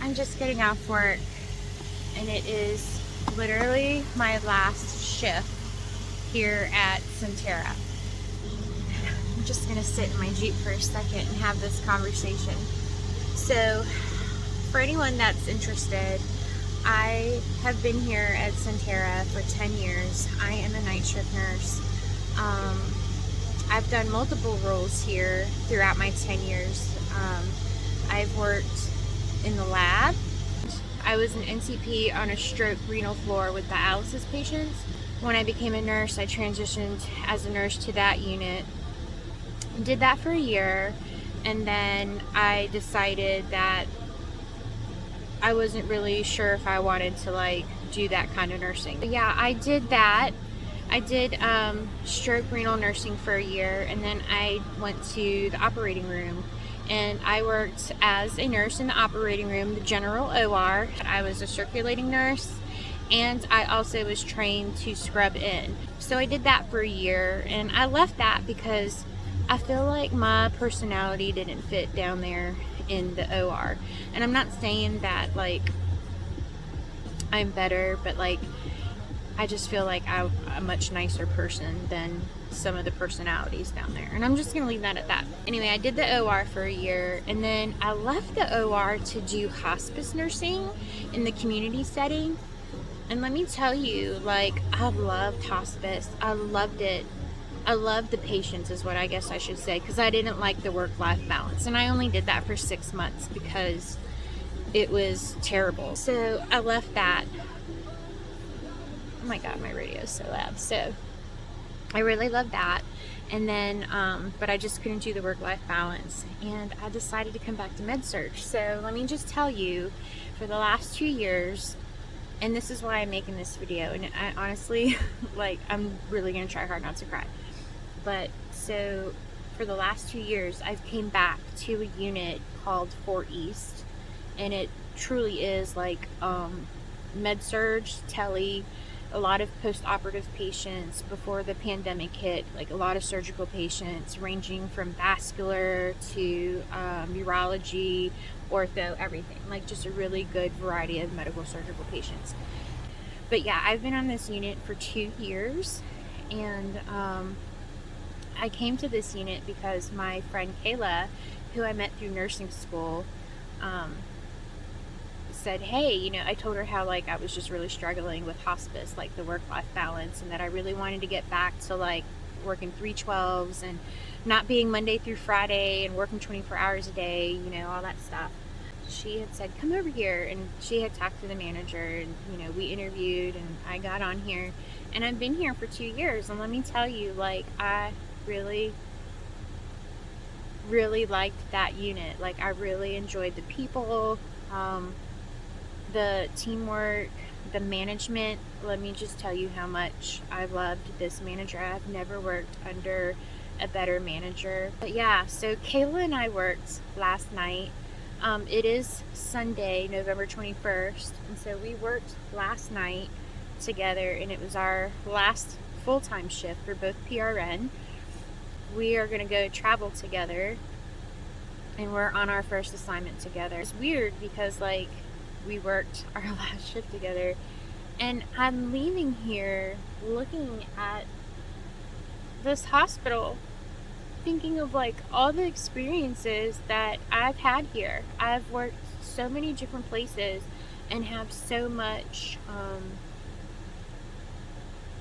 I'm just getting off work and it is literally my last shift here at Centera. I'm just gonna sit in my Jeep for a second and have this conversation. So, for anyone that's interested, I have been here at Centera for 10 years. I am a night shift nurse. I've done multiple roles here throughout my 10 years. I've worked in the lab. I was an NCP on a stroke renal floor with dialysis patients. When I became a nurse, I transitioned as a nurse to that unit. Did that for a year, and then I decided that I wasn't really sure if I wanted to do that kind of nursing. But yeah, I did that. I did stroke renal nursing for a year, and then I went to the operating room, and I worked as a nurse in the operating room, the general OR. I was a circulating nurse, and I also was trained to scrub in. So I did that for a year, and I left that because I feel like my personality didn't fit down there in the OR. And I'm not saying that I'm better, but I just feel like I'm a much nicer person than some of the personalities down there. And I'm just going to leave that at that. Anyway, I did the OR for a year, and then I left the OR to do hospice nursing in the community setting. And let me tell you, I loved hospice. I loved it. I loved the patients is what I guess I should say, because I didn't like the work-life balance. And I only did that for 6 months because it was terrible. So I left that. Oh my god, my radio is so loud. So I really loved that. And then, but I just couldn't do the work-life balance. And I decided to come back to med-surg. So let me just tell you, for the last 2 years, and this is why I'm making this video, and I honestly, I'm really going to try hard not to cry. But, so, for the last 2 years, I've came back to a unit called 4 East. And it truly is med-surg, tele, a lot of post-operative patients before the pandemic hit, a lot of surgical patients ranging from vascular to urology, ortho, everything. Just a really good variety of medical surgical patients. But yeah, I've been on this unit for 2 years, and I came to this unit because my friend Kayla, who I met through nursing school, said, hey, I told her how I was just really struggling with hospice, the work-life balance, and that I really wanted to get back to working 312s and not being Monday through Friday and working 24 hours a day, all that stuff. She had said, come over here, and she had talked to the manager, and we interviewed, and I got on here, and I've been here for 2 years. And let me tell you, I really liked that unit. I really enjoyed the people, the teamwork, the management. Let me just tell you how much I loved this manager. I've never worked under a better manager. But yeah, so Kayla and I worked last night. It is Sunday, November 21st, and so we worked last night together, and it was our last full-time shift for both PRN. We are going to go travel together, and we're on our first assignment together. It's weird because we worked our last shift together, and I'm leaving here looking at this hospital thinking of all the experiences that I've had here. I've worked so many different places and have so much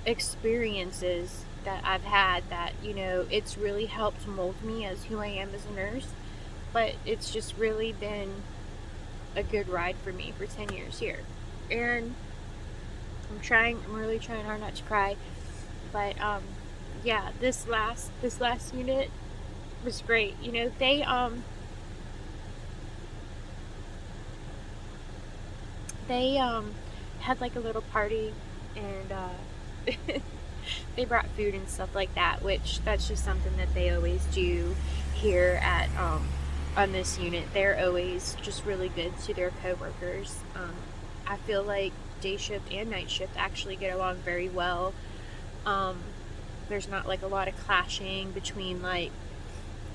experiences that I've had that it's really helped mold me as who I am as a nurse. But it's just really been a good ride for me for 10 years here. And I'm really trying hard not to cry. But yeah, this last unit was great. They had a little party, and they brought food and stuff like that, which that's just something that they always do here at on this unit. They're always just really good to their coworkers. I feel like day shift and night shift actually get along very well. There's not a lot of clashing between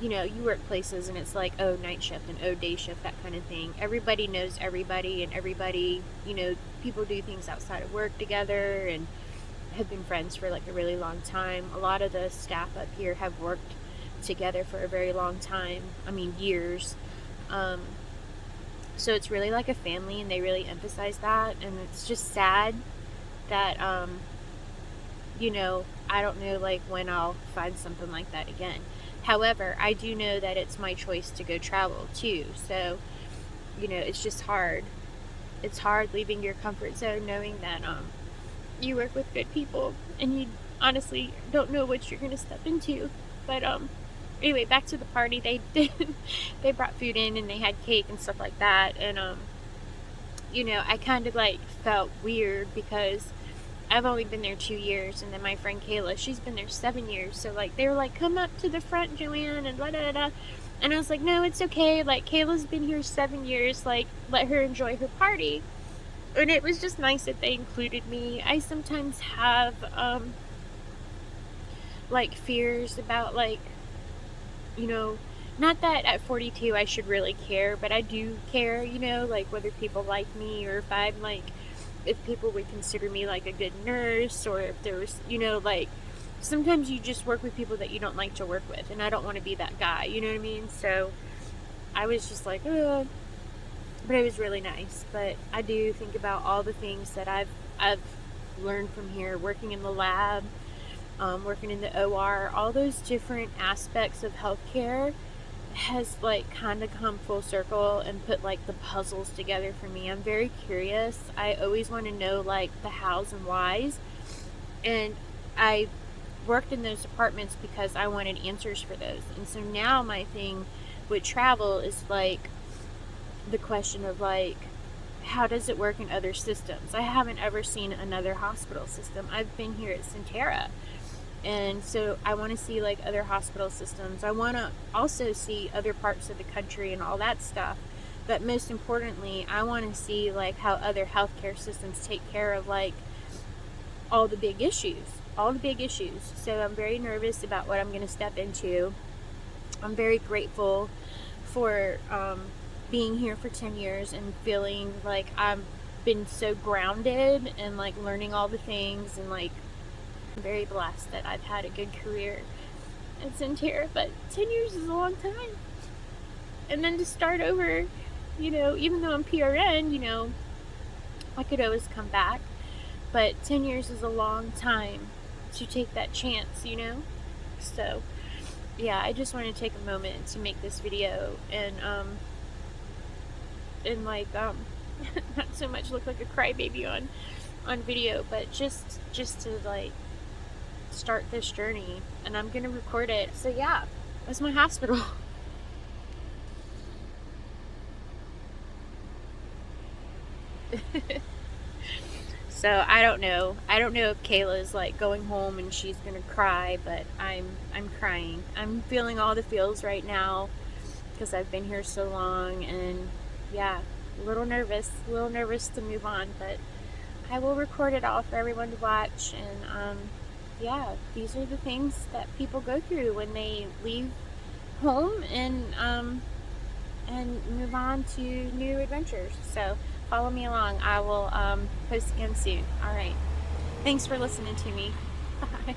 you know, you work places and it's like, oh, night shift and oh, day shift, that kind of thing. Everybody knows everybody, and everybody, you know, people do things outside of work together and have been friends for like a really long time. A lot of the staff up here have worked together for a very long time. I mean, years. So it's really like a family, and they really emphasize that. And it's just sad that, you know, I don't know like when I'll find something like that again. However, I do know that it's my choice to go travel too. So, you know, it's just hard. It's hard leaving your comfort zone, knowing that you work with good people and you honestly don't know what you're going to step into. But anyway, back to the party. They brought food in, and they had cake and stuff like that. And you know, I kind of like felt weird because I've only been there 2 years, and then my friend Kayla, she's been there 7 years. So like they were like, come up to the front, Joanne, and da da da. And I was like, no, it's okay. Like, Kayla's been here 7 years. Like, let her enjoy her party. And it was just nice that they included me. I sometimes have like fears about, like, you know, not that at 42 I should really care, but I do care, you know, like whether people like me, or if I'm like, if people would consider me like a good nurse, or if there was, you know, like sometimes you just work with people that you don't like to work with, and I don't want to be that guy, you know what I mean? So I was just like, ugh. But it was really nice. But I do think about all the things that I've learned from here, working in the lab, working in the OR, all those different aspects of healthcare has like kind of come full circle and put like the puzzles together for me. I'm very curious. I always want to know like the hows and whys, and I worked in those departments because I wanted answers for those. And so now my thing with travel is like the question of like, how does it work in other systems? I haven't ever seen another hospital system. I've been here at Centera, and so I want to see like other hospital systems. I want to also see other parts of the country and all that stuff. But most importantly, I want to see like how other healthcare systems take care of like all the big issues. So I'm very nervous about what I'm going to step into. I'm very grateful for being here for 10 years and feeling like I've been so grounded and like learning all the things, and like I'm very blessed that I've had a good career at Centera. But 10 years is a long time, and then to start over, you know, even though I'm PRN, you know, I could always come back, but 10 years is a long time to take that chance, you know. So yeah, I just want to take a moment to make this video and like not so much look like a crybaby on video, but just to like start this journey, and I'm gonna record it. So yeah, that's my hospital. So I don't know if Kayla's like going home and she's gonna cry, but I'm crying. I'm feeling all the feels right now because I've been here so long, and yeah, a little nervous to move on, but I will record it all for everyone to watch. And yeah, these are the things that people go through when they leave home and move on to new adventures. So follow me along. I will post again soon. All right, thanks for listening to me. Bye.